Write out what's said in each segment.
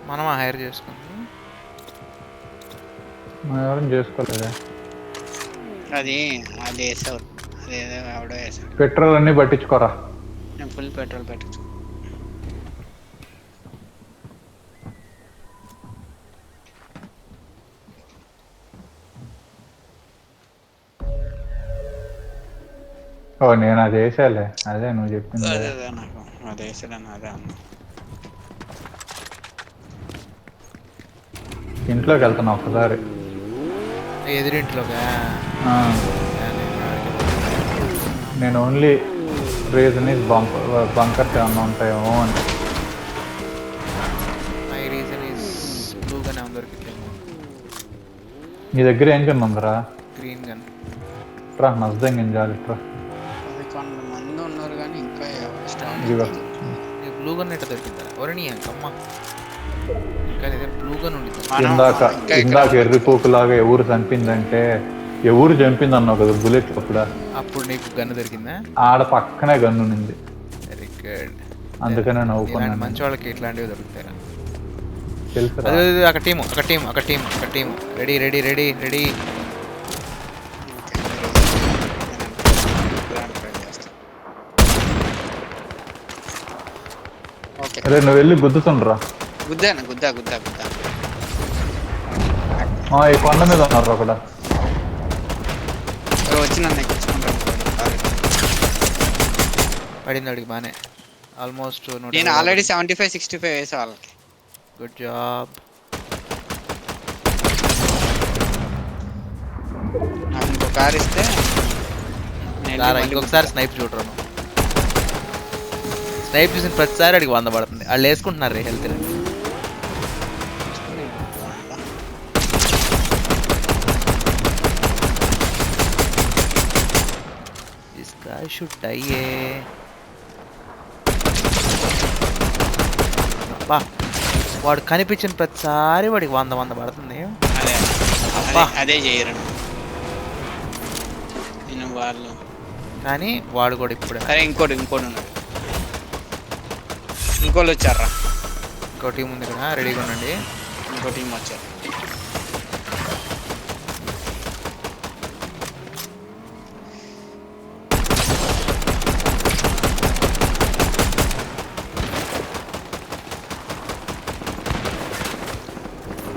మనం హైర్ చేసుకుందాం. మనం ఎవరైనా చేసుకోలేదా? అది అది వేసావు, అదేదో ఆవిడ వేసాడు. పెట్రోల్ అన్ని పట్టించుకోరా. నేను ఫుల్ పెట్రోల్ పెట్టచ్చు. ఓ నేను అది వేసాలే, అదే నువ్వు చెప్పింది. అదే అదే నాకు అది వేసాడని అదే అన్నా. ఇంట్లోకి వెళ్తున్నా ఒకసారి. ఎదురింట్లోగా ఆ, నేను ఓన్లీ రీజన్ ఇస్ బంకర్స్ ఏమన్నా ఉంటాయేమో అని. My reason is blue gun ఏమో దొరికిద్దేమో. నీ దగ్గర ఏం కన్నా ఉందిరా? Green gun. ఇట్రా నచ్చదంగా చాలు ఇట్రా. అది కొంతమంది ఉన్నారు కానీ ఇంకా స్టార్ట్ ఇదిగో నీకు బ్లూ గన్ ఎట్ట దొరికిందా? ఎవరని అమ్మ ఇంకా నీ దగ్గర బ్లూ గన్ ఉండిద్దా? ఇందాక ఎర్రి పూకులాగా ఎవరు చంపిందంటే ఎవరు చంపింది అన్నావు కదా బుల్లెట్ అప్పుడు. అప్పుడు నీకు గన్ను దొరికిందా? ఆడ పక్కనే గన్ను ఉంది, వెరీ గుడ్. అందుకనే ఇలాంటి నవ్వుకున్నాను. మంచి వాళ్ళకి ఇట్లాంటివి దొరుకుతాయి. తెలుసురా. అదే అక్కడ team ready ready ready ready. Okay అరే నువ్వు వెళ్ళి గుద్దుతుండ్రా. గుద్దాను గుద్దా గుద్దా గుద్దా. ఈ కొండ మీద ఉన్నారు ఒకడ. వచ్చి నన్ను ఎక్కించుకుంటాను. పడింది అడిగి బానే. ఆల్మోస్ట్ నేను ఆల్రెడీ 75-65 వేసా వాళ్ళకి. Good job. నాకు ఇంకో కార్ ఇస్తే ఇంకొకసారి స్నైప్ చూడరా. స్నైప్ చూసిన ప్రతిసారి అడిగి 100 పడుతుంది. వాళ్ళు వేసుకుంటున్నారు రే health. This guy should die. అబ్బా వాడు కనిపించిన ప్రతిసారి వాడికి 100 పడుతుంది. అదే చేయరు నేను వాళ్ళు. కానీ వాడు కూడా ఇప్పుడు సరే ఇంకోటి ఉన్నాడు. ఇంకోళ్ళు వచ్చారా? ఇంకో టీం ఉంది కదా, రెడీగా ఉండండి. ఇంకో టీం వచ్చారు.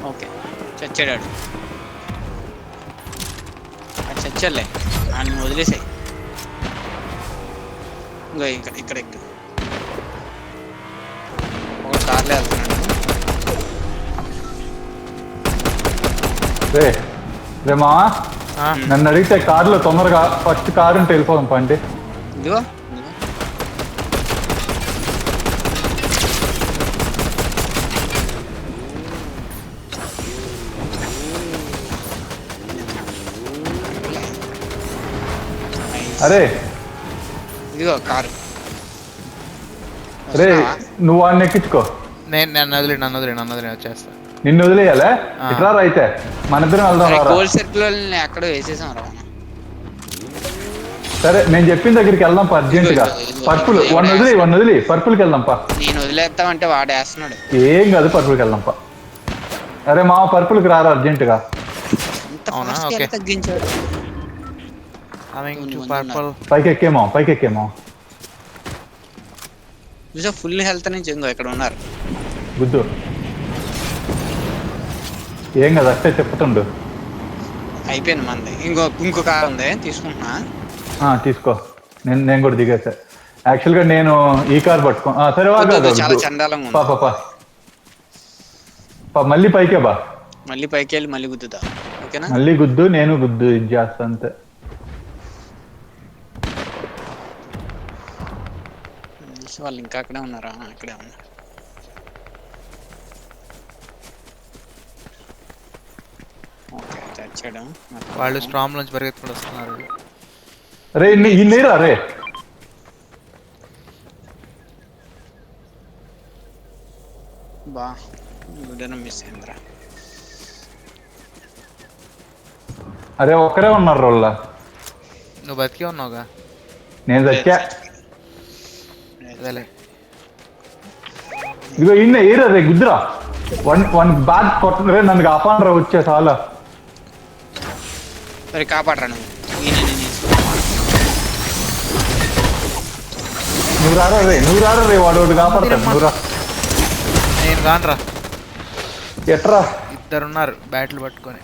ఓకే చచ్చాడు. అది చచ్చలే, ఆయన వదిలేసాయి. ఇంకో ఇక్కడ ఒక కార్లో వెళ్తున్నాడు. రే మావా, నన్ను అడిగితే కారులో తొందరగా ఫస్ట్ కారు ఉంటే వెళ్ళిపోదాం పండి. ఇదిగో అరే ఇదిగో కారు. రే నువ్వు వాడిని ఎక్కించుకో. నన్ను వదిలే వచ్చేస్తా. నిన్ను వదిలేయాలే? ఇట్లా అయితే మన ఇద్దరం వెళ్దాం. గోల్డ్ సర్కిల్ ఎక్కడో వేసేసాం రా. సరే నేను చెప్పిన దగ్గరికి వెళ్దాం అర్జెంట్ గా. పర్పుల్ వదిలి పర్పుల్కి వెళ్దాం పా. నేను వదిలేస్తామంటే వాడు వేస్తున్నాడు. ఏం కాదు, పర్పుల్కి వెళ్దాం పా. అరే మా పర్పుల్కి రారా అర్జెంట్ గా. తగ్గించాడు. పైకి ఎక్కేమో. ఫుల్ హెల్త్ నుంచి ఇంకో ఇక్కడ ఉన్నారు. గుద్దు ఏం కదా అట్టే చెప్తుండు. అయిపోయింది మంది. ఇంకో కార్ ఉంది తీసుకుంటున్నా. తీసుకో. నేను కూడా దిగేసా. యాక్చువల్ గా నేను ఈ కార్ పట్టుకో. సరే చాలా చండాలంగా పా మళ్ళీ పైకే బా. మళ్ళీ పైకి వెళ్ళి మళ్ళీ గుద్దుతా. ఓకేనా? మళ్ళీ గుద్దు, నేను గుద్దు ఇది చేస్తా అంతే. వాళ్ళు ఇంకా అక్కడే ఉన్నారా? అక్కడే ఉన్నారు. ఓకే చచ్చాడు. వాళ్ళు స్ట్రామ్ నుంచి పరిగెత్తుకుని వస్తున్నారు. రే ఇన్నేరా రే. బా గుడ్డన మిస్ అయిందిరా. అరే ఒక్కరే ఉన్నారు రోళ్ళ. నువ్వు బతికే ఉన్నావుగా. నేను చచ్చా. అదేలే ఇదిగో ఇన్న ఏరా రే గుద్దురా. వన్ బాట్ కొట్టరే నన్ను కాపాడరా వచ్చే చాలా మరి కాపాడరా నువ్వు నువ్వు రారా రే వాడు ఒకటి కాపాడతాడు నువ్వు రా నేను కానరా, ఎట్రా ఇద్దరున్నారు బ్యాట్లు పట్టుకొని.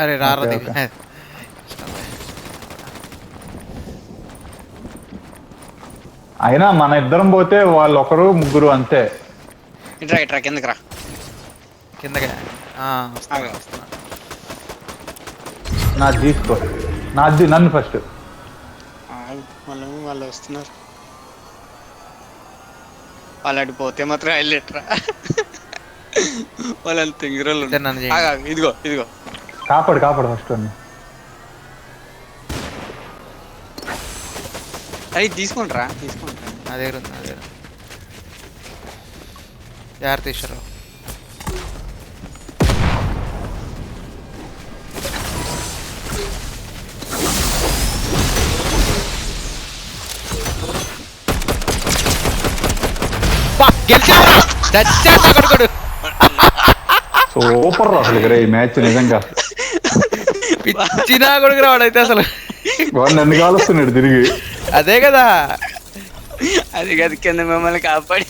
అరే రారా ఓకే, దిగు. అయినా మన ఇద్దరం పోతే వాళ్ళు ఒకరు ముగ్గురు అంతే. ఇట్రా కిందకి రా. కిందకి ఆగు. నాది తీసుకో, నాది నన్ను ఫస్ట్. వాళ్ళు వస్తున్నారు. వాళ్ళు అడిపోతే మాత్రం వెళ్ళట్రా. వాళ్ళని తింగిరోళ్ళు. ఇద్దరు నన్ను చేయండి. ఇదిగో కాపాడు ఫస్ట్ అన్ని. అది తీసుకుంటారా అదే జాగ్రత్త ఈశ్వరరావు. గెలిచావరా కొడుకోడు. సూపర్ అసలు ఈ మ్యాచ్ నిజంగా. పిచ్చినా కొడుకు రావాడైతే అసలు వాడు నన్ను కాలుస్తున్నాడు తిరిగి. అదే కదా, అది కదా కింద మిమ్మల్ని కాపాడి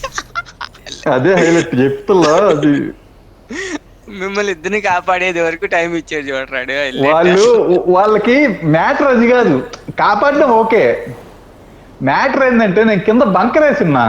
అదే హైలైట్ చెప్తున్నా. అది మిమ్మల్ని ఇద్దరిని కాపాడేది వరకు టైం ఇచ్చాడు చూడరాడు. వాళ్ళకి మ్యాటర్ అది కాదు, కాపాడడం ఓకే. మ్యాటర్ ఏంటంటే నేను కింద బంకర్ వేసిన్నా,